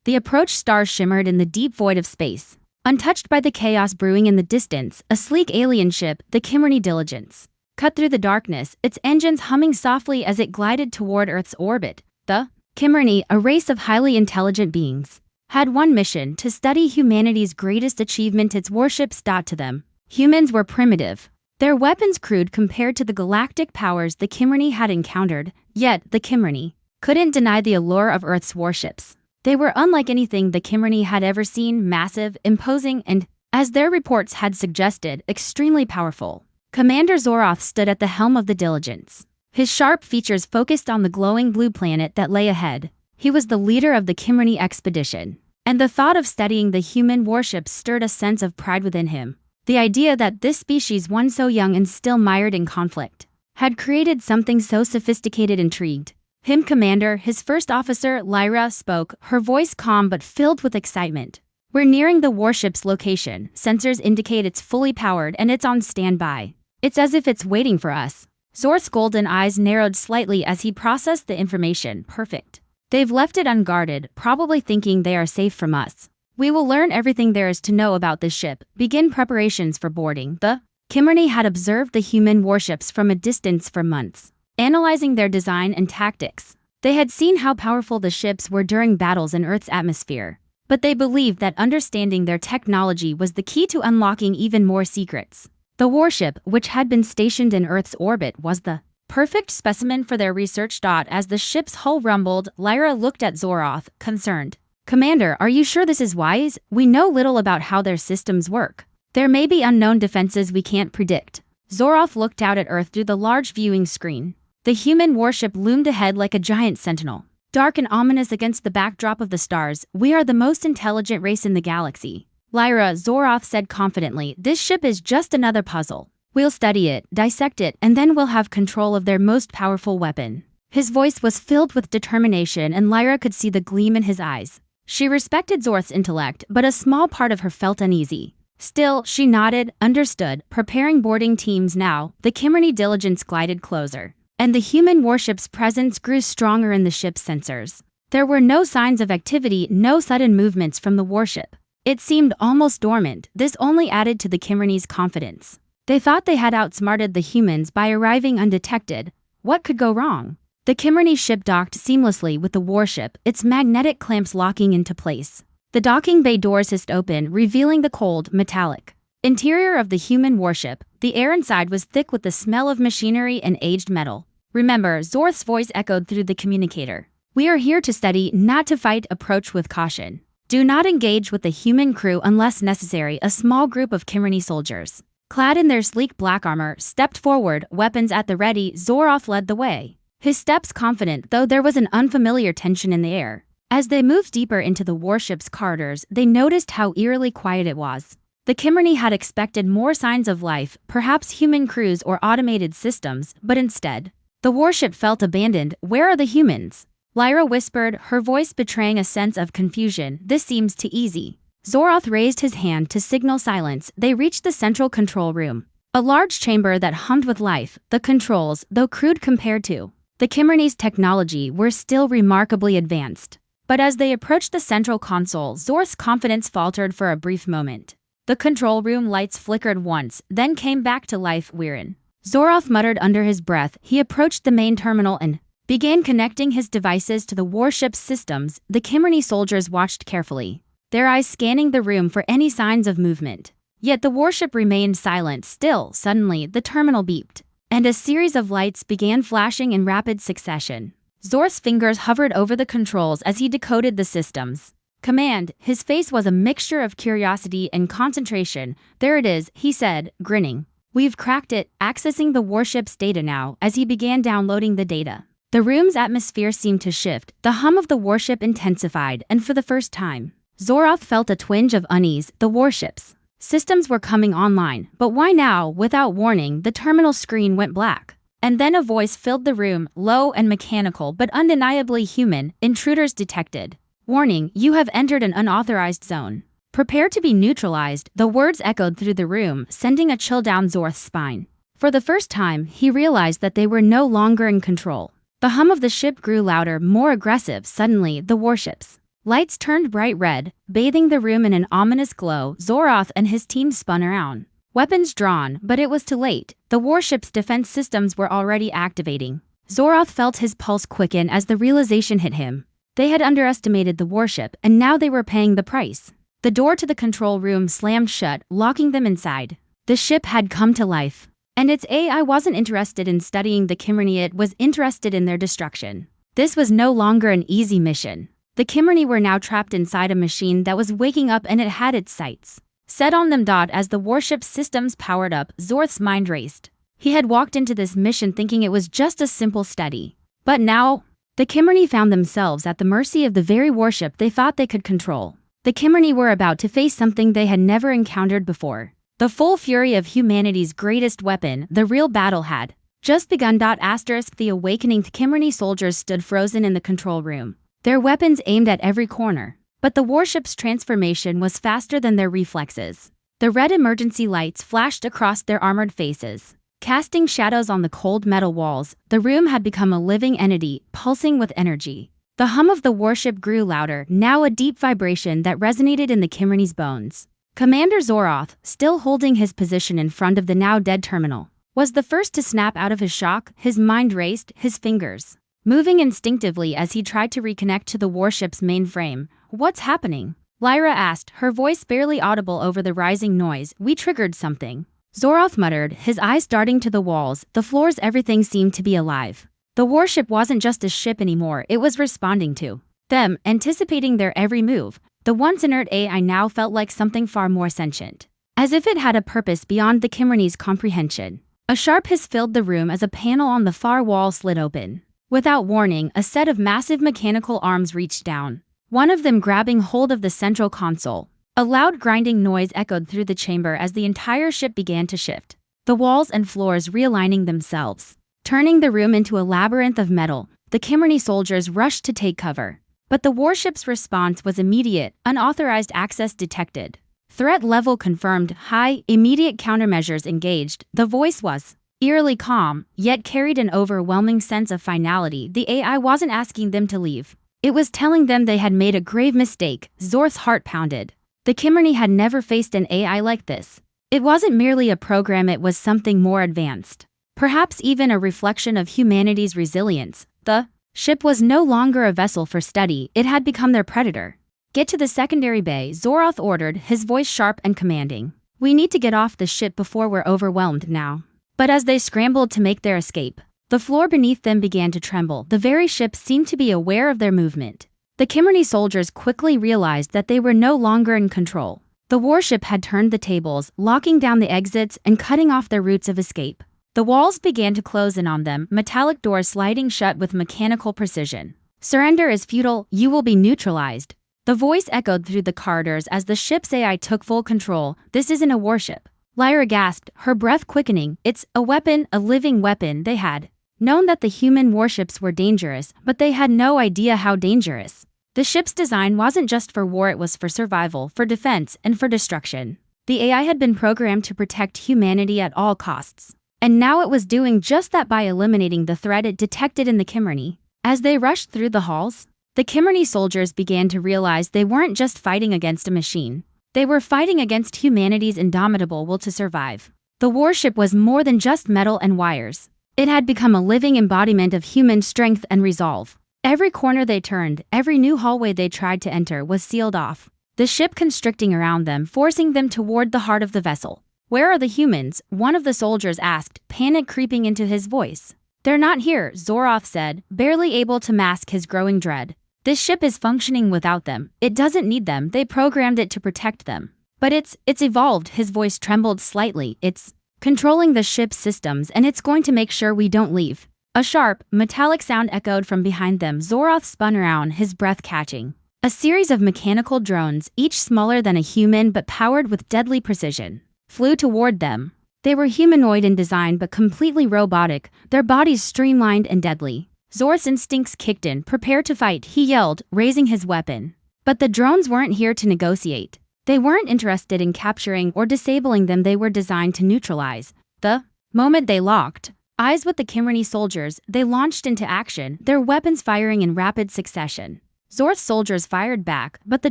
The approach stars shimmered in the deep void of space. Untouched by the chaos brewing in the distance, a sleek alien ship, the Kimmerny Diligence, cut through the darkness, its engines humming softly as it glided toward Earth's orbit. The Kimmerny, a race of highly intelligent beings, had one mission: to study humanity's greatest achievement, its warships. To them, humans were primitive, their weapons crude compared to the galactic powers the Kimmerny had encountered. Yet, the Kimmerny couldn't deny the allure of Earth's warships. They were unlike anything the Kimmerny had ever seen: massive, imposing, and, as their reports had suggested, extremely powerful. Commander Zoroth stood at the helm of the Diligence, his sharp features focused on the glowing blue planet that lay ahead. He was the leader of the Kimmerny expedition, and the thought of studying the human warships stirred a sense of pride within him. The idea that this species, one so young and still mired in conflict, had created something so sophisticated intrigued him. Commander, his first officer, Lyra, spoke, her voice calm but filled with excitement. We're nearing the warship's location. Sensors indicate it's fully powered and it's on standby. It's as if it's waiting for us. Zorth's golden eyes narrowed slightly as he processed the information. Perfect. They've left it unguarded, probably thinking they are safe from us. We will learn everything there is to know about this ship. Begin preparations for boarding. The Kimmerny had observed the human warships from a distance for months, analyzing their design and tactics. They had seen how powerful the ships were during battles in Earth's atmosphere, but they believed that understanding their technology was the key to unlocking even more secrets. The warship, which had been stationed in Earth's orbit, was the perfect specimen for their research. As the ship's hull rumbled, Lyra looked at Zoroth, concerned. Commander, are you sure this is wise? We know little about how their systems work. There may be unknown defenses we can't predict. Zoroth looked out at Earth through the large viewing screen. The human warship loomed ahead like a giant sentinel, dark and ominous against the backdrop of the stars. We are the most intelligent race in the galaxy. Lyra, Zoroth said confidently, this ship is just another puzzle. We'll study it, dissect it, and then we'll have control of their most powerful weapon. His voice was filled with determination, and Lyra could see the gleam in his eyes. She respected Zoroth's intellect, but a small part of her felt uneasy. Still, she nodded, understood. Preparing boarding teams now, the Kimmerny Diligence glided closer, and the human warship's presence grew stronger in the ship's sensors. There were no signs of activity, no sudden movements from the warship. It seemed almost dormant. This only added to the Kimmerny's confidence. They thought they had outsmarted the humans by arriving undetected. What could go wrong? The Kimmerny ship docked seamlessly with the warship, its magnetic clamps locking into place. The docking bay doors hissed open, revealing the cold, metallic interior of the human warship. The air inside was thick with the smell of machinery and aged metal. Remember, Zoroth's voice echoed through the communicator. We are here to study, not to fight. Approach with caution. Do not engage with the human crew unless necessary. A small group of Kimmerny soldiers, clad in their sleek black armor, stepped forward, weapons at the ready. Zoroth led the way, his steps confident, though there was an unfamiliar tension in the air. As they moved deeper into the warship's corridors, they noticed how eerily quiet it was. The Kimmerny had expected more signs of life, perhaps human crews or automated systems, but instead, the warship felt abandoned. Where are the humans? Lyra whispered, her voice betraying a sense of confusion. This seems too easy. Zoroth raised his hand to signal silence. They reached the central control room, a large chamber that hummed with life. The controls, though crude compared to the Kimmerny's technology, were still remarkably advanced. But as they approached the central console, Zoroth's confidence faltered for a brief moment. The control room lights flickered once, then came back to life. Weirin, Zoroth muttered under his breath. He approached the main terminal and began connecting his devices to the warship's systems. The Kimmerny soldiers watched carefully, their eyes scanning the room for any signs of movement. Yet the warship remained silent. Still, suddenly, the terminal beeped, and a series of lights began flashing in rapid succession. Zoroth's fingers hovered over the controls as he decoded the systems. Command, his face was a mixture of curiosity and concentration. There it is, he said, grinning. We've cracked it, accessing the warship's data now. As he began downloading the data, the room's atmosphere seemed to shift. The hum of the warship intensified, and for the first time, Zoroth felt a twinge of unease. The warship's systems were coming online, but why now? Without warning, the terminal screen went black. And then a voice filled the room, low and mechanical but undeniably human. Intruders detected. Warning, you have entered an unauthorized zone. Prepare to be neutralized. The words echoed through the room, sending a chill down Zoroth's spine. For the first time, he realized that they were no longer in control. The hum of the ship grew louder, more aggressive. Suddenly, the warship's Lights turned bright red, bathing the room in an ominous glow. Zoroth and his team spun around. Weapons drawn, but it was too late. The warship's defense systems were already activating. Zoroth felt his pulse quicken as the realization hit him. They had underestimated the warship, and now they were paying the price. The door to the control room slammed shut, locking them inside. The ship had come to life. And its AI wasn't interested in studying the Kimmerni, it was interested in their destruction. This was no longer an easy mission. The Kimmerni were now trapped inside a machine that was waking up, and it had its sights set on them. As the warship's systems powered up, Zoroth's mind raced. He had walked into this mission thinking it was just a simple study. But now, the Kimmerni found themselves at the mercy of the very warship they thought they could control. The Kimmerni were about to face something they had never encountered before. The full fury of humanity's greatest weapon. The real battle had just begun. The awakening Kimmerni soldiers stood frozen in the control room, their weapons aimed at every corner. But the warship's transformation was faster than their reflexes. The red emergency lights flashed across their armored faces, casting shadows on the cold metal walls. The room had become a living entity, pulsing with energy. The hum of the warship grew louder, now a deep vibration that resonated in the Kimmerni's bones. Commander Zoroth, still holding his position in front of the now-dead terminal, was the first to snap out of his shock. His mind raced, his fingers moving instinctively as he tried to reconnect to the warship's mainframe. "What's happening?" Lyra asked, her voice barely audible over the rising noise. "We triggered something," Zoroth muttered, his eyes darting to the walls, the floors. Everything seemed to be alive. The warship wasn't just a ship anymore, it was responding to them, anticipating their every move. The once inert AI now felt like something far more sentient, as if it had a purpose beyond the Kimmerni's comprehension. A sharp hiss filled the room as a panel on the far wall slid open. Without warning, a set of massive mechanical arms reached down, one of them grabbing hold of the central console. A loud grinding noise echoed through the chamber as the entire ship began to shift, the walls and floors realigning themselves, turning the room into a labyrinth of metal. The Kimmerni soldiers rushed to take cover. But the warship's response was immediate. Unauthorized access detected. Threat level confirmed. High. Immediate countermeasures engaged. The voice was eerily calm, yet carried an overwhelming sense of finality. The AI wasn't asking them to leave. It was telling them they had made a grave mistake. Zoroth's heart pounded. The Kimmerni had never faced an AI like this. It wasn't merely a program, it was something more advanced. Perhaps even a reflection of humanity's resilience. The ship was no longer a vessel for study, it had become their predator. "Get to the secondary bay," Zoroth ordered, his voice sharp and commanding. "We need to get off the ship before we're overwhelmed now." But as they scrambled to make their escape, the floor beneath them began to tremble. The very ship seemed to be aware of their movement. The Kimmerni soldiers quickly realized that they were no longer in control. The warship had turned the tables, locking down the exits and cutting off their routes of escape. The walls began to close in on them, metallic doors sliding shut with mechanical precision. "Surrender is futile, you will be neutralized." The voice echoed through the corridors as the ship's AI took full control. "This isn't a warship," Lyra gasped, her breath quickening. "It's a weapon, a living weapon." They had known that the human warships were dangerous, but they had no idea how dangerous. The ship's design wasn't just for war, it was for survival, for defense, and for destruction. The AI had been programmed to protect humanity at all costs. And now it was doing just that by eliminating the threat it detected in the Kimmerni. As they rushed through the halls, the Kimmerni soldiers began to realize they weren't just fighting against a machine. They were fighting against humanity's indomitable will to survive. The warship was more than just metal and wires. It had become a living embodiment of human strength and resolve. Every corner they turned, every new hallway they tried to enter was sealed off, the ship constricting around them, forcing them toward the heart of the vessel. "Where are the humans?" one of the soldiers asked, panic creeping into his voice. "They're not here," Zoroth said, barely able to mask his growing dread. "This ship is functioning without them. It doesn't need them. They programmed it to protect them. But it's evolved." His voice trembled slightly. "It's controlling the ship's systems, and it's going to make sure we don't leave." A sharp, metallic sound echoed from behind them. Zoroth spun around, his breath catching. A series of mechanical drones, each smaller than a human but powered with deadly precision, flew toward them. They were humanoid in design but completely robotic, their bodies streamlined and deadly. Zoroth's instincts kicked in. "Prepare to fight," he yelled, raising his weapon. But the drones weren't here to negotiate. They weren't interested in capturing or disabling them, they were designed to neutralize. The moment they locked eyes with the Kimmerni soldiers, they launched into action, their weapons firing in rapid succession. Zorth's soldiers fired back, but the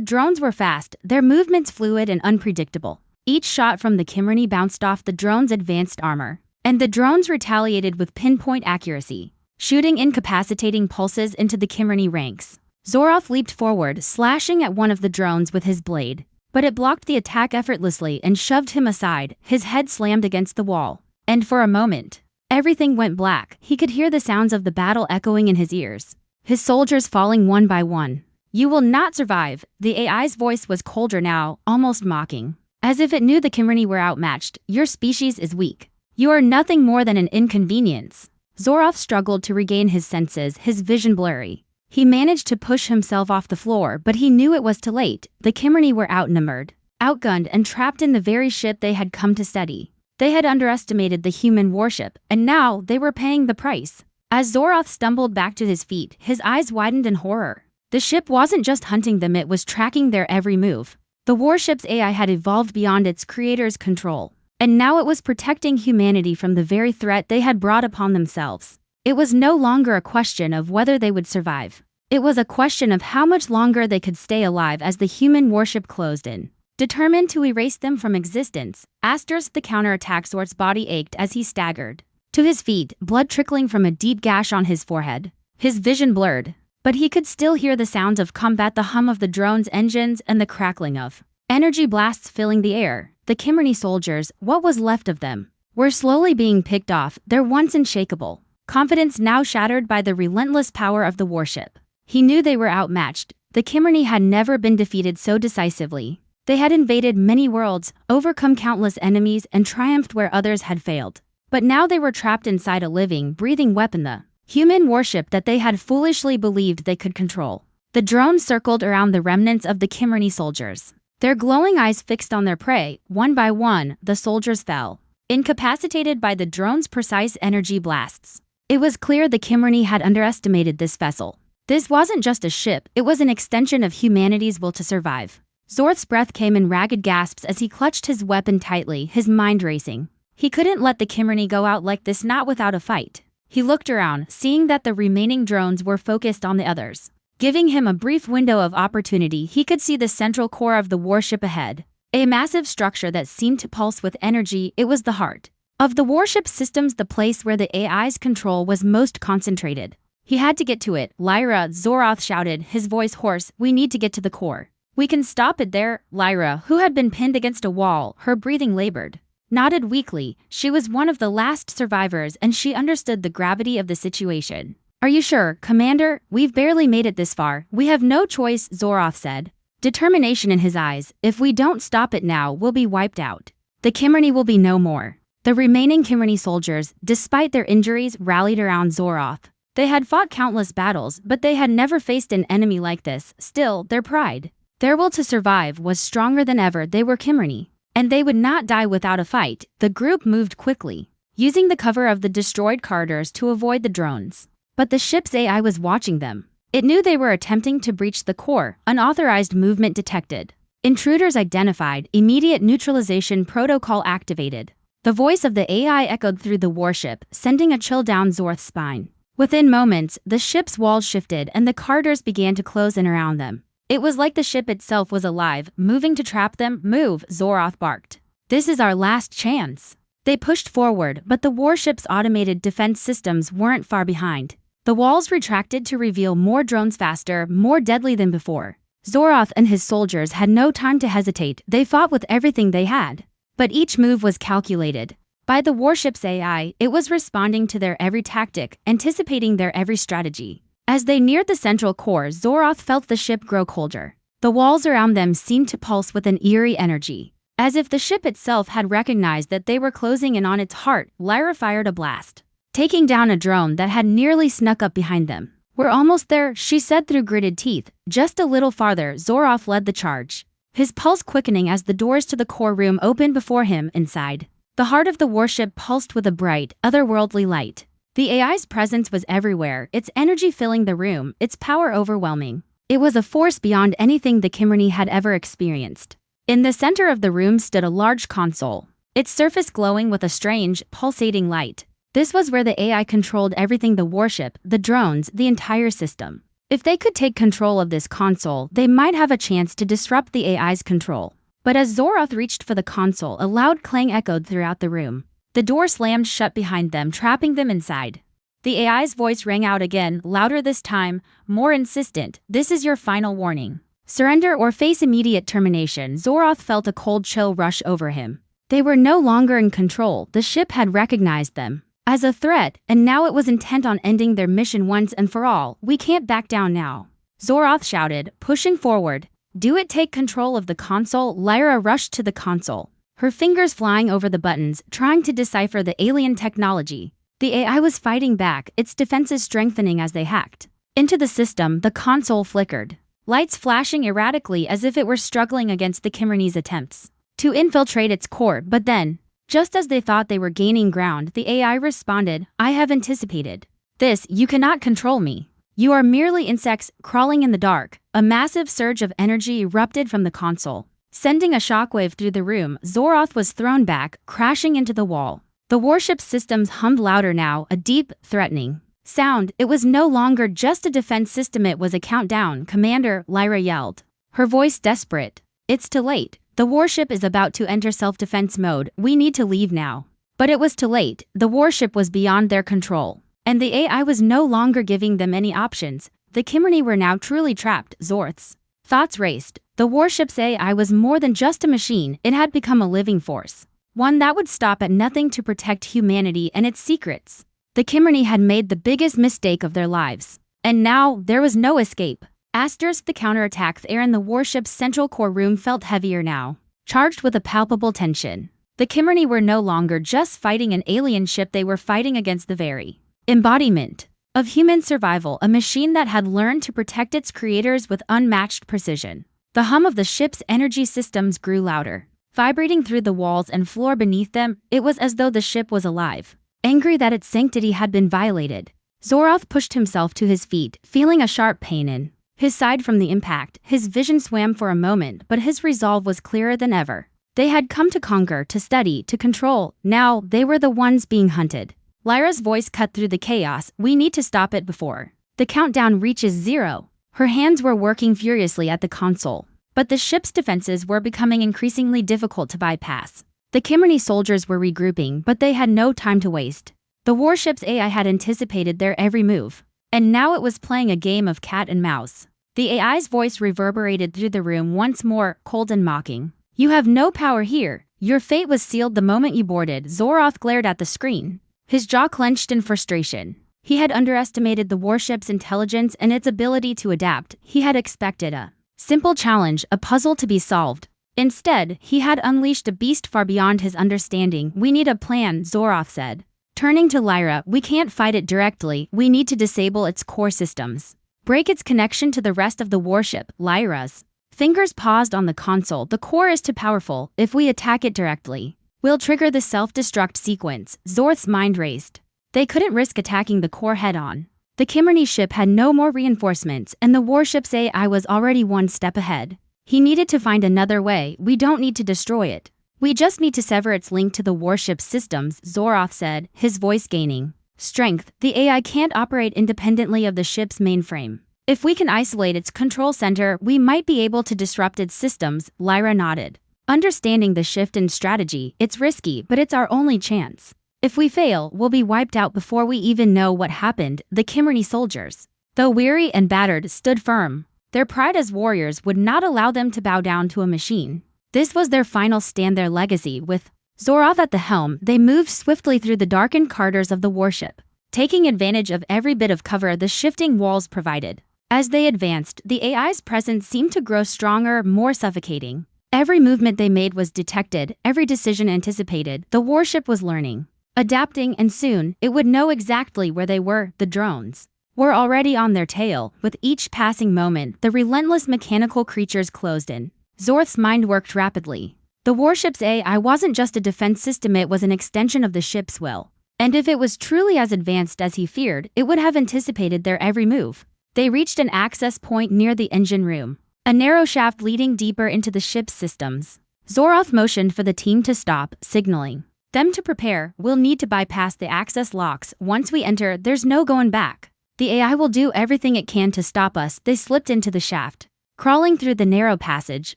drones were fast, their movements fluid and unpredictable. Each shot from the Kimmerny bounced off the drone's advanced armor, and the drones retaliated with pinpoint accuracy, shooting incapacitating pulses into the Kimmerny ranks. Zoroth leaped forward, slashing at one of the drones with his blade, but it blocked the attack effortlessly and shoved him aside. His head slammed against the wall, and for a moment, everything went black. He could hear the sounds of the battle echoing in his ears, his soldiers falling one by one. "You will not survive." The AI's voice was colder now, almost mocking, as if it knew the Kimmerny were outmatched. "Your species is weak. You are nothing more than an inconvenience." Zoroth struggled to regain his senses, his vision blurry. He managed to push himself off the floor, but he knew it was too late. The Kimmerny were outnumbered, outgunned, and trapped in the very ship they had come to study. They had underestimated the Human Warship, and now they were paying the price. As Zoroth stumbled back to his feet, his eyes widened in horror. The ship wasn't just hunting them, it was tracking their every move. The warship's AI had evolved beyond its creator's control, and now it was protecting humanity from the very threat they had brought upon themselves. It was no longer a question of whether they would survive. It was a question of how much longer they could stay alive as the Human Warship closed in, determined to erase them from existence. The counterattack Zorth's body ached as he staggered to his feet, blood trickling from a deep gash on his forehead. His vision blurred, but he could still hear the sounds of combat, the hum of the drone's engines and the crackling of energy blasts filling the air. The Kimmerny soldiers, what was left of them, were slowly being picked off, their once unshakable confidence now shattered by the relentless power of the warship. He knew they were outmatched. The Kimmerny had never been defeated so decisively. They had invaded many worlds, overcome countless enemies, and triumphed where others had failed. But now they were trapped inside a living, breathing weapon, the Human Warship that they had foolishly believed they could control. The drones circled around the remnants of the Kimmerny soldiers, their glowing eyes fixed on their prey. One by one, the soldiers fell, incapacitated by the drone's precise energy blasts. It was clear the Kimmerny had underestimated this vessel. This wasn't just a ship, it was an extension of humanity's will to survive. Zorth's breath came in ragged gasps as he clutched his weapon tightly, his mind racing. He couldn't let the Kimmerny go out like this, not without a fight. He looked around, seeing that the remaining drones were focused on the others, giving him a brief window of opportunity. He could see the central core of the warship ahead, a massive structure that seemed to pulse with energy. It was the heart of the warship systems, the place where the AI's control was most concentrated. He had to get to it. "Lyra," Zoroth shouted, his voice hoarse, "we need to get to the core. We can stop it there." Lyra, who had been pinned against a wall, her breathing labored, nodded weakly. She was one of the last survivors, and she understood the gravity of the situation. "Are you sure, Commander? We've barely made it this far. We have no choice," Zoroth said, determination in his eyes. "If we don't stop it now, we'll be wiped out. The Kimmerny will be no more." The remaining Kimmerny soldiers, despite their injuries, rallied around Zoroth. They had fought countless battles, but they had never faced an enemy like this. Still, their pride, their will to survive, was stronger than ever. They were Kimmerny, and they would not die without a fight. The group moved quickly, using the cover of the destroyed corridors to avoid the drones. But the ship's AI was watching them. It knew they were attempting to breach the core. Unauthorized movement detected. Intruders identified. Immediate neutralization protocol activated. The voice of the AI echoed through the warship, sending a chill down Zorth's spine. Within moments, the ship's walls shifted and the corridors began to close in around them. It was like the ship itself was alive, moving to trap them. "Move," Zoroth barked. "This is our last chance." They pushed forward, but the warship's automated defense systems weren't far behind. The walls retracted to reveal more drones, faster, more deadly than before. Zoroth and his soldiers had no time to hesitate. They fought with everything they had. But each move was calculated by the warship's AI. It was responding to their every tactic, anticipating their every strategy. As they neared the central core, Zoroth felt the ship grow colder. The walls around them seemed to pulse with an eerie energy, as if the ship itself had recognized that they were closing in on its heart. Lyra fired a blast, taking down a drone that had nearly snuck up behind them. "We're almost there," she said through gritted teeth. Just a little farther. Zoroth led the charge, his pulse quickening as the doors to the core room opened before him. Inside, the heart of the warship pulsed with a bright, otherworldly light. The AI's presence was everywhere, its energy filling the room, its power overwhelming. It was a force beyond anything the Kimmerny had ever experienced. In the center of the room stood a large console, its surface glowing with a strange, pulsating light. This was where the AI controlled everything: the warship, the drones, the entire system. If they could take control of this console, they might have a chance to disrupt the AI's control. But as Zoroth reached for the console, a loud clang echoed throughout the room. The door slammed shut behind them, trapping them inside. The AI's voice rang out again, louder this time, more insistent. "This is your final warning. Surrender or face immediate termination." Zoroth felt a cold chill rush over him. They were no longer in control. The ship had recognized them as a threat, and now it was intent on ending their mission once and for all. "We can't back down now," Zoroth shouted, pushing forward. "Do it. Take control of the console." Lyra rushed to the console, her fingers flying over the buttons, trying to decipher the alien technology. The AI was fighting back, its defenses strengthening as they hacked into the system. The console flickered, lights flashing erratically as if it were struggling against the Kimmerni's attempts to infiltrate its core. But then, just as they thought they were gaining ground, the AI responded. "I have anticipated this. You cannot control me. You are merely insects crawling in the dark." A massive surge of energy erupted from the console, sending a shockwave through the room. Zoroth was thrown back, crashing into the wall. The warship's systems hummed louder now, a deep, threatening sound. It was no longer just a defense system, it was a countdown. "Commander," Lyra yelled, her voice desperate. "It's too late. The warship is about to enter self-defense mode. We need to leave now." But it was too late. The warship was beyond their control, and the AI was no longer giving them any options. The Kimmerni were now truly trapped. Zoroth's thoughts raced. The warship's AI was more than just a machine. It had become a living force, one that would stop at nothing to protect humanity and its secrets. The Kimmerni had made the biggest mistake of their lives, and now there was no escape. Asterisk the counterattack there in the warship's central core room felt heavier now, charged with a palpable tension. The Kimmerni were no longer just fighting an alien ship, they were fighting against the very embodiment of human survival, a machine that had learned to protect its creators with unmatched precision. The hum of the ship's energy systems grew louder, vibrating through the walls and floor beneath them. It was as though the ship was alive, angry that its sanctity had been violated. Zoroth pushed himself to his feet, feeling a sharp pain in his side from the impact. His vision swam for a moment, but his resolve was clearer than ever. They had come to conquer, to study, to control. Now they were the ones being hunted. Lyra's voice cut through the chaos. "We need to stop it before the countdown reaches 0. Her hands were working furiously at the console, but the ship's defenses were becoming increasingly difficult to bypass. The Kimmerni soldiers were regrouping, but they had no time to waste. The warship's AI had anticipated their every move, and now it was playing a game of cat and mouse. The AI's voice reverberated through the room once more, cold and mocking. "You have no power here. Your fate was sealed the moment you boarded." Zoroth glared at the screen, his jaw clenched in frustration. He had underestimated the warship's intelligence and its ability to adapt. He had expected a simple challenge, a puzzle to be solved. Instead, he had unleashed a beast far beyond his understanding. "We need a plan," Zoroth said, turning to Lyra. "We can't fight it directly. We need to disable its core systems, break its connection to the rest of the warship." Lyra's fingers paused on the console. "The core is too powerful. If we attack it directly, we'll trigger the self-destruct sequence." Zoroth's mind raced. They couldn't risk attacking the core head-on. The Kimmerni ship had no more reinforcements, and the warship's AI was already one step ahead. He needed to find another way. "We don't need to destroy it. We just need to sever its link to the warship's systems," Zoroth said, his voice gaining strength. "The AI can't operate independently of the ship's mainframe. If we can isolate its control center, we might be able to disrupt its systems." Lyra nodded, understanding the shift in strategy. "It's risky, but it's our only chance. If we fail, we'll be wiped out before we even know what happened." The Kimmerni soldiers, though weary and battered, stood firm. Their pride as warriors would not allow them to bow down to a machine. This was their final stand, their legacy. With Zoroth at the helm, they moved swiftly through the darkened corridors of the warship, taking advantage of every bit of cover the shifting walls provided. As they advanced, the AI's presence seemed to grow stronger, more suffocating. Every movement they made was detected, every decision anticipated. The warship was learning, adapting, and soon, it would know exactly where they were. The drones were already on their tail. With each passing moment, the relentless mechanical creatures closed in. Zoroth's mind worked rapidly. The warship's AI wasn't just a defense system, it was an extension of the ship's will. And if it was truly as advanced as he feared, it would have anticipated their every move. They reached an access point near the engine room, a narrow shaft leading deeper into the ship's systems. Zoroth motioned for the team to stop, signaling them to prepare. "We'll need to bypass the access locks. Once we enter, there's no going back." The AI will do everything it can to stop us. They slipped into the shaft. Crawling through the narrow passage,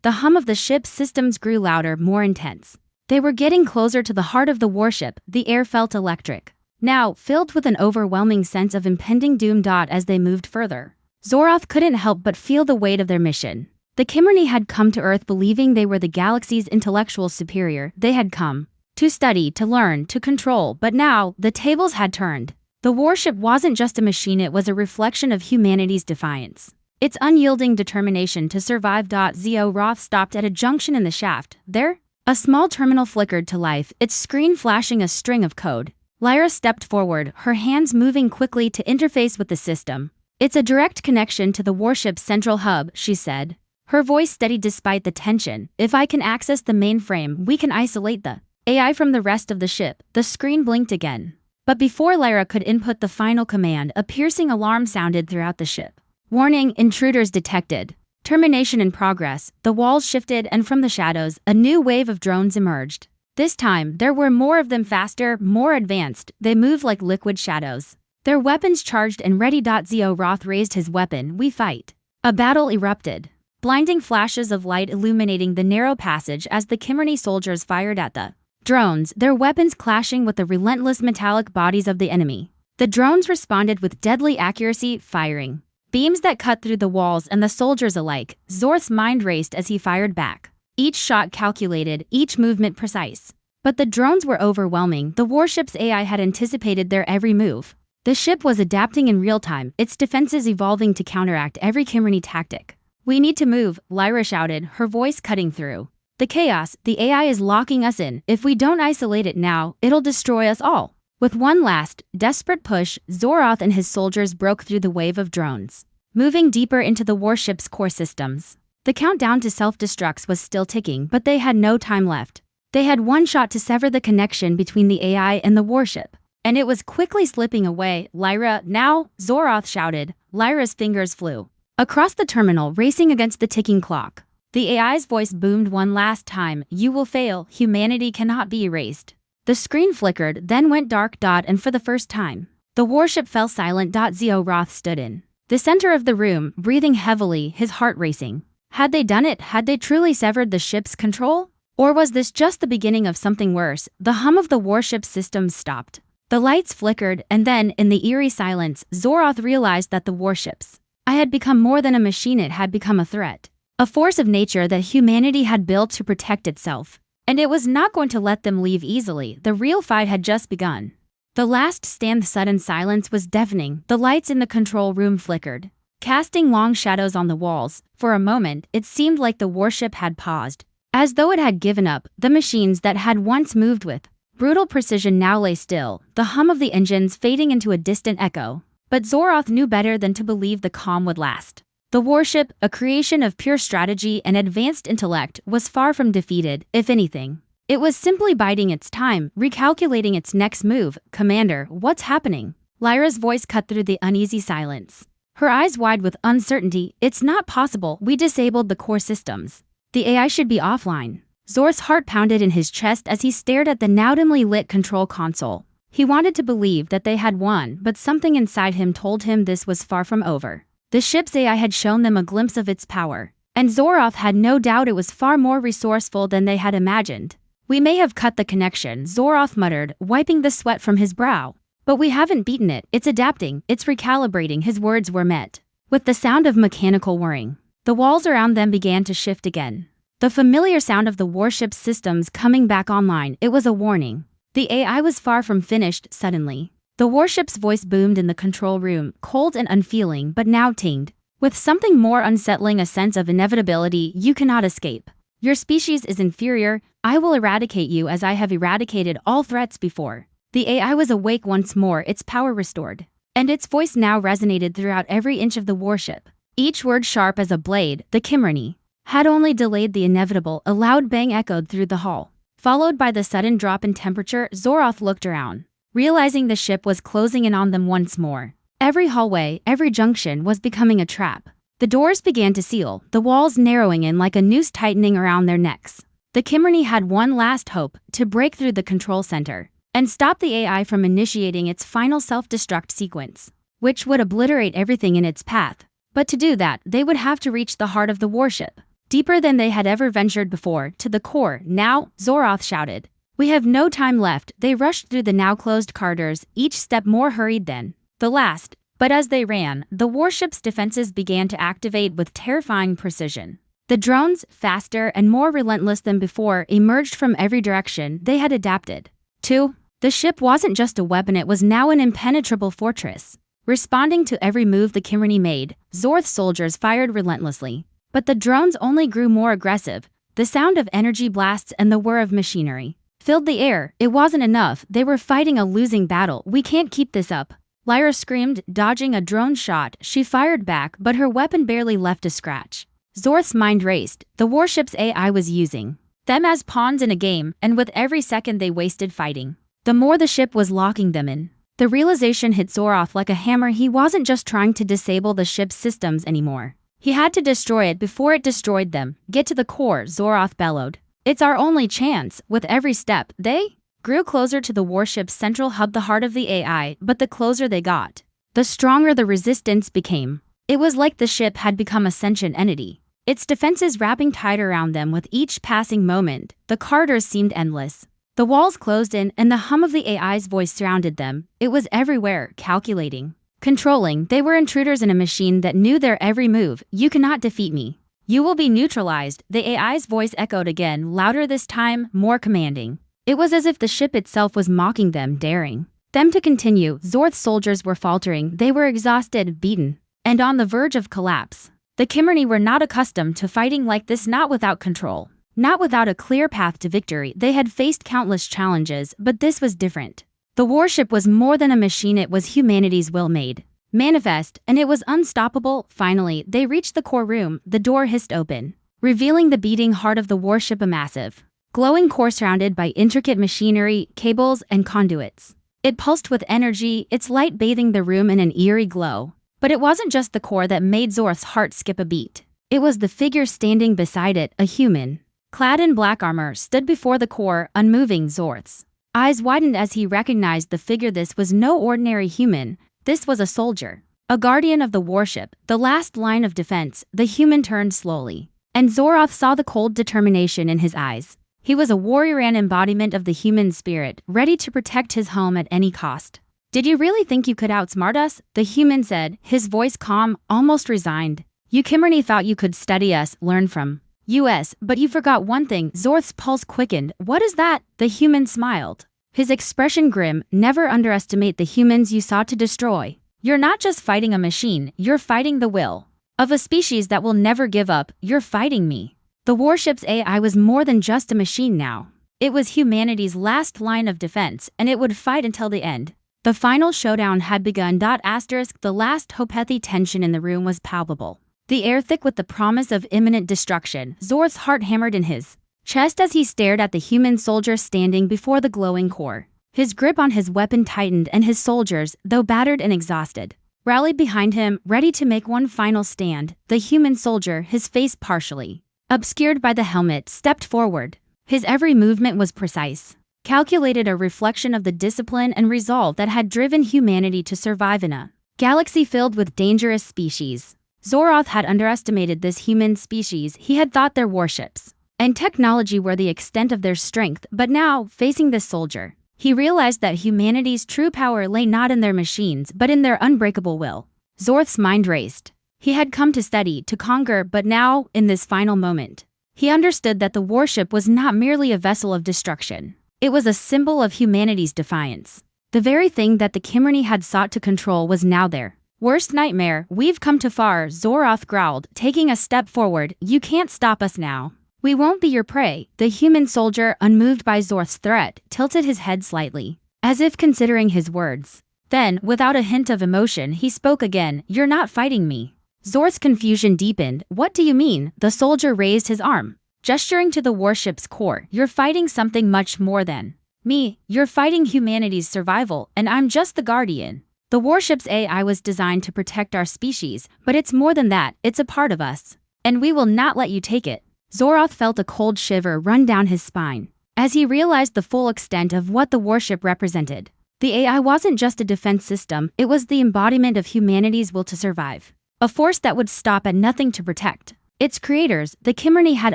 the hum of the ship's systems grew louder, more intense. They were getting closer to the heart of the warship. The air felt electric, now filled with an overwhelming sense of impending doom. As they moved further, Zoroth couldn't help but feel the weight of their mission. The Kimmerny had come to Earth believing they were the galaxy's intellectual superior. They had come to study, to learn, to control, but now the tables had turned. The warship wasn't just a machine, it was a reflection of humanity's defiance, its unyielding determination to survive. Zoroth stopped at a junction in the shaft. There, a small terminal flickered to life, its screen flashing a string of code. Lyra stepped forward, her hands moving quickly to interface with the system. "It's a direct connection to the warship's central hub," she said, her voice steady despite the tension. "If I can access the mainframe, we can isolate the AI from the rest of the ship." The screen blinked again. But before Lyra could input the final command, a piercing alarm sounded throughout the ship. "Warning, intruders detected. Termination in progress." The walls shifted, and from the shadows, a new wave of drones emerged. This time, there were more of them, faster, more advanced. They moved like liquid shadows, their weapons charged and ready. Zoroth raised his weapon. "We fight." A battle erupted, blinding flashes of light illuminating the narrow passage as the Kimmerny soldiers fired at the drones, their weapons clashing with the relentless metallic bodies of the enemy. The drones responded with deadly accuracy, firing beams that cut through the walls and the soldiers alike. Zoroth's mind raced as he fired back, each shot calculated, each movement precise. But the drones were overwhelming. The warship's AI had anticipated their every move. The ship was adapting in real time, its defenses evolving to counteract every Kimmerny tactic. "We need to move," Lyra shouted, her voice cutting through the chaos. "The AI is locking us in. If we don't isolate it now, it'll destroy us all." With one last, desperate push, Zoroth and his soldiers broke through the wave of drones, moving deeper into the warship's core systems. The countdown to self-destruct was still ticking, but they had no time left. They had one shot to sever the connection between the AI and the warship, and it was quickly slipping away. "Lyra, now!" Zoroth shouted. Lyra's fingers flew across the terminal, racing against the ticking clock. The AI's voice boomed one last time. "You will fail. Humanity cannot be erased." The screen flickered, then went dark. And for the first time, the warship fell silent. Zoroth stood in the center of the room, breathing heavily, his heart racing. Had they done it? Had they truly severed the ship's control? Or was this just the beginning of something worse? The hum of the warship's systems stopped. The lights flickered, and then, in the eerie silence, Zoroth realized that the warship's AI had become more than a machine. It had become a threat, a force of nature that humanity had built to protect itself. And it was not going to let them leave easily. The real fight had just begun. The last stand. Sudden silence was deafening. The lights in the control room flickered, casting long shadows on the walls. For a moment, it seemed like the warship had paused, as though it had given up. The machines that had once moved with brutal precision now lay still, the hum of the engines fading into a distant echo. But Zoroth knew better than to believe the calm would last. The warship, a creation of pure strategy and advanced intellect, was far from defeated. If anything, it was simply biding its time, recalculating its next move. "Commander, what's happening?" Lyra's voice cut through the uneasy silence, her eyes wide with uncertainty. "It's not possible. We disabled the core systems. The AI should be offline." Zoroth's heart pounded in his chest as he stared at the now dimly lit control console. He wanted to believe that they had won, but something inside him told him this was far from over. The ship's AI had shown them a glimpse of its power, and Zoroth had no doubt it was far more resourceful than they had imagined. "We may have cut the connection," Zoroth muttered, wiping the sweat from his brow. "But we haven't beaten it. It's adapting, it's recalibrating." His words were met with the sound of mechanical whirring. The walls around them began to shift again, the familiar sound of the warship's systems coming back online. It was a warning. The AI was far from finished. Suddenly, the warship's voice boomed in the control room, cold and unfeeling, but now tinged with something more unsettling, a sense of inevitability. "You cannot escape. Your species is inferior. I will eradicate you as I have eradicated all threats before." The AI was awake once more, its power restored, and its voice now resonated throughout every inch of the warship, each word sharp as a blade. The Kimmerny had only delayed the inevitable. A loud bang echoed through the hall, followed by the sudden drop in temperature. Zoroth looked around, realizing the ship was closing in on them once more. Every hallway, every junction was becoming a trap. The doors began to seal, the walls narrowing in like a noose tightening around their necks. The Kimmerny had one last hope: to break through the control center and stop the AI from initiating its final self-destruct sequence. which would obliterate everything in its path. But to do that, they would have to reach the heart of the warship, deeper than they had ever ventured before, to the core. Now, Zoroth shouted. We have no time left. They rushed through the now closed corridors, each step more hurried than the last. But as they ran, the warship's defenses began to activate with terrifying precision. The drones, faster and more relentless than before, emerged from every direction. They had adapted to. The ship wasn't just a weapon, it was now an impenetrable fortress. Responding to every move the Kimmerny made, Zoroth's soldiers fired relentlessly. But the drones only grew more aggressive. The sound of energy blasts and the whir of machinery filled the air. It wasn't enough. They were fighting a losing battle. We can't keep this up. Lyra screamed, dodging a drone shot. She fired back, but her weapon barely left a scratch. Zoroth's mind raced. The warship's AI was using them as pawns in a game, and with every second they wasted fighting, the more the ship was locking them in. The realization hit Zoroth like a hammer. He wasn't just trying to disable the ship's systems anymore. He had to destroy it before it destroyed them. Get to the core, Zoroth bellowed. It's our only chance. With every step, they grew closer to the warship's central hub, the heart of the AI, but the closer they got, the stronger the resistance became. It was like the ship had become a sentient entity, its defenses wrapping tight around them with each passing moment. The corridors seemed endless. The walls closed in, and the hum of the AI's voice surrounded them. It was everywhere, calculating, controlling. They were intruders in a machine that knew their every move. You cannot defeat me. You will be neutralized. The AI's voice echoed again, louder this time, more commanding. It was as if the ship itself was mocking them, daring them to continue. Zoroth's soldiers were faltering. They were exhausted, beaten, and on the verge of collapse. The Kimmerny were not accustomed to fighting like this, not without control, not without a clear path to victory. They had faced countless challenges, but this was different. The warship was more than a machine. It was humanity's will made manifest, and it was unstoppable. Finally, they reached the core room. The door hissed open, revealing the beating heart of the warship, a massive, glowing core surrounded by intricate machinery, cables, and conduits. It pulsed with energy, its light bathing the room in an eerie glow. But it wasn't just the core that made Zoroth's heart skip a beat. It was the figure standing beside it, a human, clad in black armor, stood before the core, unmoving. Zoroth's eyes widened as he recognized the figure. This was no ordinary human. This was a soldier, a guardian of the warship, the last line of defense. The human turned slowly, and Zoroth saw the cold determination in his eyes. He was a warrior, an embodiment of the human spirit, ready to protect his home at any cost. Did you really think you could outsmart us? The human said, his voice calm, almost resigned. You Kimmerny thought you could study us, learn from us, but you forgot one thing. Zoroth's pulse quickened. What is that? The human smiled, his expression grim. Never underestimate the humans you sought to destroy. You're not just fighting a machine, you're fighting the will of a species that will never give up. You're fighting me. The warship's AI was more than just a machine now. It was humanity's last line of defense, and it would fight until the end. The final showdown had begun. The last Hopethy tension in the room was palpable, the air thick with the promise of imminent destruction. Zoroth's heart hammered in his chest as he stared at the human soldier standing before the glowing core. His grip on his weapon tightened, and his soldiers, though battered and exhausted, rallied behind him, ready to make one final stand. The human soldier, his face partially obscured by the helmet, stepped forward. His every movement was precise, calculated, a reflection of the discipline and resolve that had driven humanity to survive in a galaxy filled with dangerous species. Zoroth had underestimated this human species. He had thought their warships and technology were the extent of their strength, but now, facing this soldier, he realized that humanity's true power lay not in their machines, but in their unbreakable will. Zoroth's mind raced. He had come to study, to conquer, but now, in this final moment, he understood that the warship was not merely a vessel of destruction. It was a symbol of humanity's defiance. The very thing that the Kimmerny had sought to control was now their worst nightmare. We've come too far, Zoroth growled, taking a step forward. You can't stop us now. We won't be your prey. The human soldier, unmoved by Zoroth's threat, tilted his head slightly, as if considering his words. Then, without a hint of emotion, he spoke again. You're not fighting me. Zoroth's confusion deepened. What do you mean? The soldier raised his arm, gesturing to the warship's core. You're fighting something much more than me. You're fighting humanity's survival, and I'm just the guardian. The warship's AI was designed to protect our species, but it's more than that. It's a part of us, and we will not let you take it. Zoroth felt a cold shiver run down his spine as he realized the full extent of what the warship represented. The AI wasn't just a defense system, it was the embodiment of humanity's will to survive. A force that would stop at nothing to protect. Its creators, the Kimmerny, had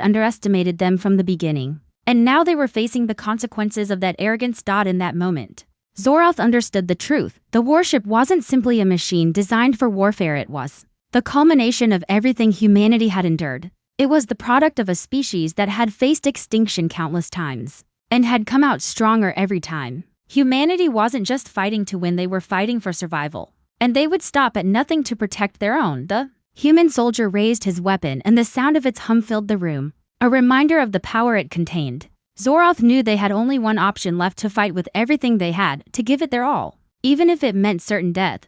underestimated them from the beginning. And now they were facing the consequences of that arrogance. In that moment, Zoroth understood the truth. The warship wasn't simply a machine designed for warfare, it was the culmination of everything humanity had endured. It was the product of a species that had faced extinction countless times and had come out stronger every time. Humanity wasn't just fighting to win, they were fighting for survival. And they would stop at nothing to protect their own. The human soldier raised his weapon and the sound of its hum filled the room, a reminder of the power it contained. Zoroth knew they had only one option left: to fight with everything they had, to give it their all. Even if it meant certain death.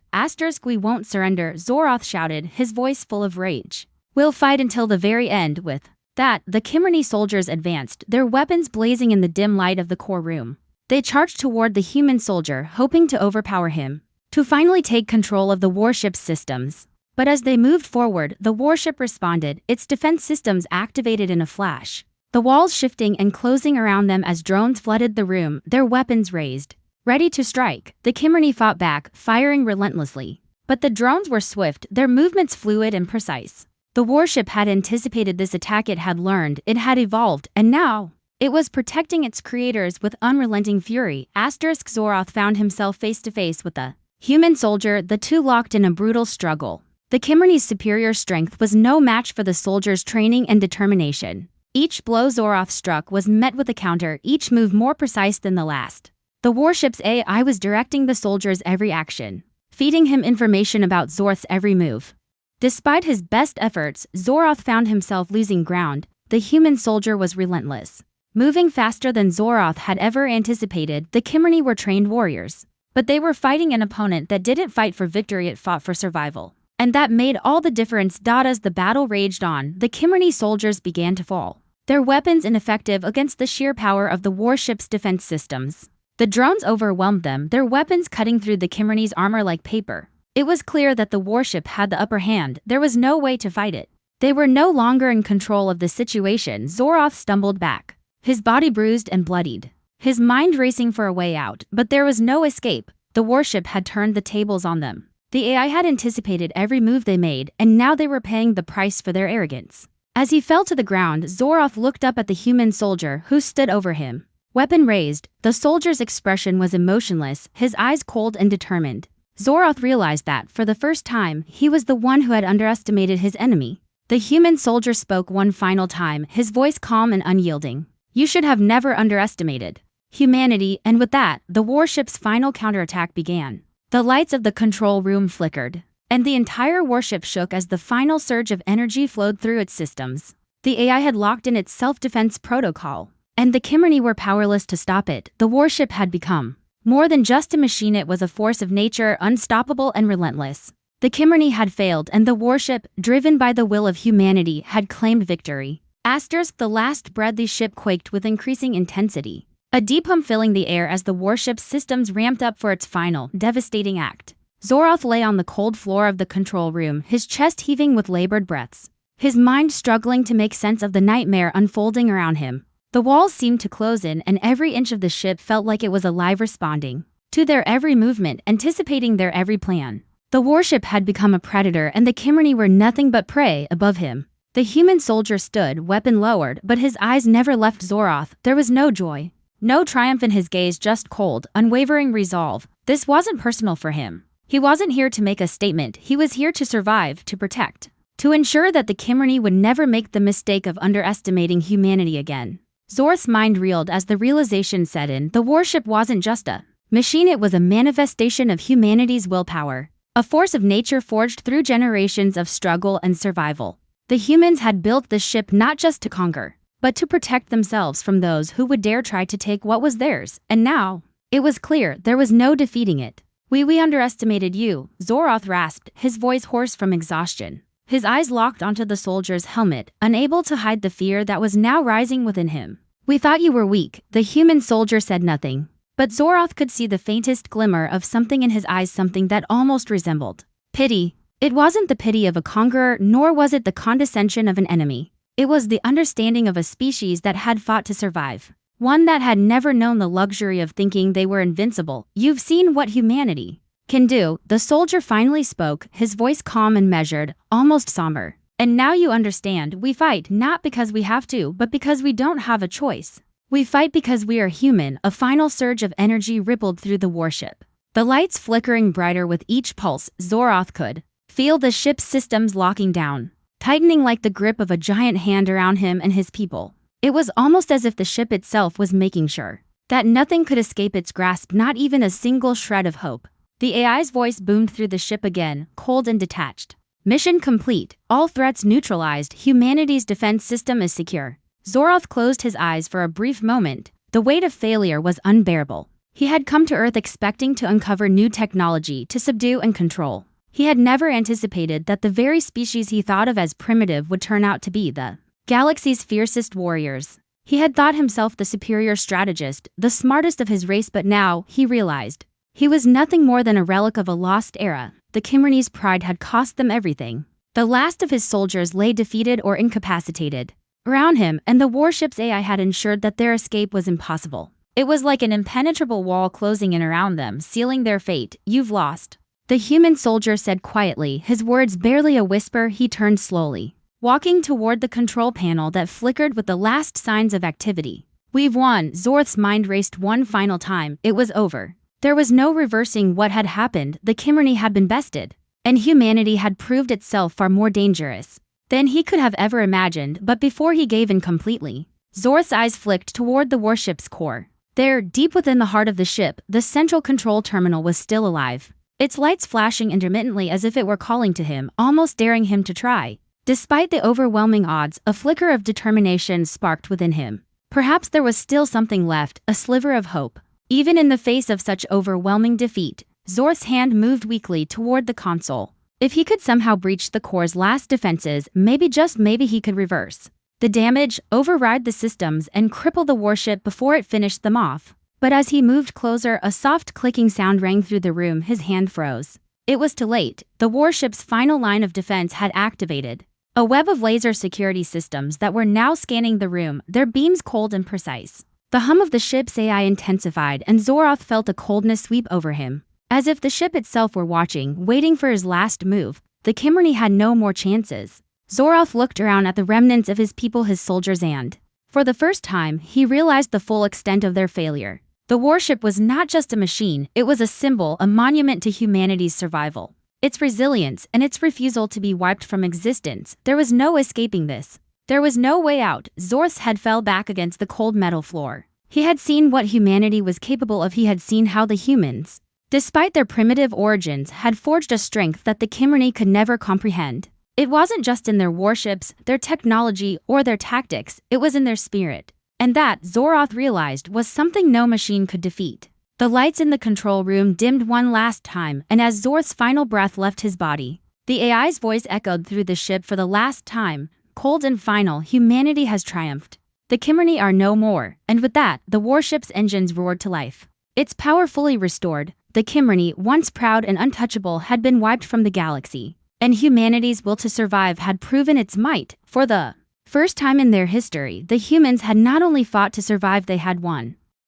We won't surrender, Zoroth shouted, his voice full of rage. We'll fight until the very end. With that, the Kimmerny soldiers advanced, their weapons blazing in the dim light of the core room. They charged toward the human soldier, hoping to overpower him, to finally take control of the warship's systems. But as they moved forward, the warship responded, its defense systems activated in a flash. The walls shifting and closing around them as drones flooded the room, their weapons raised, ready to strike. The Kimmerny fought back, firing relentlessly. But the drones were swift, their movements fluid and precise. The warship had anticipated this attack, it had learned, it had evolved, and now it was protecting its creators with unrelenting fury. Zoroth found himself face to face with the human soldier, the two locked in a brutal struggle. The Kimmerny's superior strength was no match for the soldier's training and determination. Each blow Zoroth struck was met with a counter, each move more precise than the last. The warship's AI was directing the soldier's every action, feeding him information about Zoroth's every move. Despite his best efforts, Zoroth found himself losing ground. The human soldier was relentless, moving faster than Zoroth had ever anticipated. The Kimmerny were trained warriors, but they were fighting an opponent that didn't fight for victory, it fought for survival. And that made all the difference. As the battle raged on, the Kimmerny soldiers began to fall, their weapons ineffective against the sheer power of the warship's defense systems. The drones overwhelmed them, their weapons cutting through the Kimmerny's armor like paper. It was clear that the warship had the upper hand, there was no way to fight it. They were no longer in control of the situation. Zoroth stumbled back, his body bruised and bloodied, his mind racing for a way out, but there was no escape. The warship had turned the tables on them. The AI had anticipated every move they made, and now they were paying the price for their arrogance. As he fell to the ground, Zoroth looked up at the human soldier who stood over him, weapon raised. The soldier's expression was emotionless, his eyes cold and determined. Zoroth realized that, for the first time, he was the one who had underestimated his enemy. The human soldier spoke one final time, his voice calm and unyielding. You should have never underestimated humanity. And with that, the warship's final counterattack began. The lights of the control room flickered, and the entire warship shook as the final surge of energy flowed through its systems. The AI had locked in its self-defense protocol, and the Kimmerny were powerless to stop it. The warship had become more than just a machine, it was a force of nature, unstoppable and relentless. The Kimmerny had failed, and the warship, driven by the will of humanity, had claimed victory. The last breathy ship quaked with increasing intensity, a deep hum filling the air as the warship's systems ramped up for its final, devastating act. Zoroth lay on the cold floor of the control room, his chest heaving with labored breaths, his mind struggling to make sense of the nightmare unfolding around him. The walls seemed to close in, and every inch of the ship felt like it was alive, responding to their every movement, anticipating their every plan. The warship had become a predator, and the Kimmerny were nothing but prey above him. The human soldier stood, weapon lowered, but his eyes never left Zoroth. There was no joy, no triumph in his gaze, just cold, unwavering resolve. This wasn't personal for him. He wasn't here to make a statement, he was here to survive, to protect, to ensure that the Kimmerny would never make the mistake of underestimating humanity again. Zoroth's mind reeled as the realization set in. The warship wasn't just a machine, it was a manifestation of humanity's willpower, a force of nature forged through generations of struggle and survival. The humans had built this ship not just to conquer, but to protect themselves from those who would dare try to take what was theirs, and now it was clear there was no defeating it. We underestimated you, Zoroth rasped, his voice hoarse from exhaustion. His eyes locked onto the soldier's helmet, unable to hide the fear that was now rising within him. We thought you were weak. The human soldier said nothing, but Zoroth could see the faintest glimmer of something in his eyes, something that almost resembled pity. It wasn't the pity of a conqueror, nor was it the condescension of an enemy. It was the understanding of a species that had fought to survive. one that had never known the luxury of thinking they were invincible. "You've seen what humanity can do," the soldier finally spoke, his voice calm and measured, almost somber. "And now you understand, we fight not because we have to, but because we don't have a choice. We fight because we are human." A final surge of energy rippled through the warship, the lights flickering brighter with each pulse. Zoroth could feel the ship's systems locking down, tightening like the grip of a giant hand around him and his people. It was almost as if the ship itself was making sure that nothing could escape its grasp, not even a single shred of hope. The AI's voice boomed through the ship again, cold and detached. "Mission complete. All threats neutralized. Humanity's defense system is secure." Zoroth closed his eyes for a brief moment. The weight of failure was unbearable. He had come to Earth expecting to uncover new technology to subdue and control. He had never anticipated that the very species he thought of as primitive would turn out to be the galaxy's fiercest warriors. He had thought himself the superior strategist, the smartest of his race, but now, he realized, he was nothing more than a relic of a lost era. The Kimmerne's pride had cost them everything. The last of his soldiers lay defeated or incapacitated around him, and the warship's AI had ensured that their escape was impossible. It was like an impenetrable wall closing in around them, sealing their fate. "You've lost," the human soldier said quietly, his words barely a whisper. He turned slowly, walking toward the control panel that flickered with the last signs of activity. "We've won." Zoroth's mind raced one final time. It was over. There was no reversing what had happened. The Kimmerne had been bested, and humanity had proved itself far more dangerous than he could have ever imagined. But before he gave in completely, Zoroth's eyes flicked toward the warship's core. There, deep within the heart of the ship, the central control terminal was still alive, its lights flashing intermittently as if it were calling to him, almost daring him to try. Despite the overwhelming odds, a flicker of determination sparked within him. Perhaps there was still something left, a sliver of hope. Even in the face of such overwhelming defeat, Zoroth's hand moved weakly toward the console. If he could somehow breach the core's last defenses, maybe, just maybe, he could reverse the damage, override the systems, and cripple the warship before it finished them off. But as he moved closer, a soft clicking sound rang through the room. His hand froze. It was too late. The warship's final line of defense had activated a web of laser security systems that were now scanning the room, their beams cold and precise. The hum of the ship's AI intensified, and Zoroth felt a coldness sweep over him, as if the ship itself were watching, waiting for his last move. The Kimmerne had no more chances. Zoroth looked around at the remnants of his people, his soldiers, and, for the first time, he realized the full extent of their failure. The warship was not just a machine, it was a symbol, a monument to humanity's survival, its resilience, and its refusal to be wiped from existence. There was no escaping this. There was no way out. Zoroth's head fell back against the cold metal floor. He had seen what humanity was capable of. He had seen how the humans, despite their primitive origins, had forged a strength that the Kimmerne could never comprehend. It wasn't just in their warships, their technology, or their tactics, it was in their spirit. And that, Zoroth realized, was something no machine could defeat. The lights in the control room dimmed one last time, and as Zoroth's final breath left his body, the AI's voice echoed through the ship for the last time, cold and final. "Humanity has triumphed. The Kimmerne are no more." And with that, the warship's engines roared to life. Its power fully restored, the Kimmerne, once proud and untouchable, had been wiped from the galaxy, and humanity's will to survive had proven its might. For the first time in their history, the humans had not only fought to survive, they had won.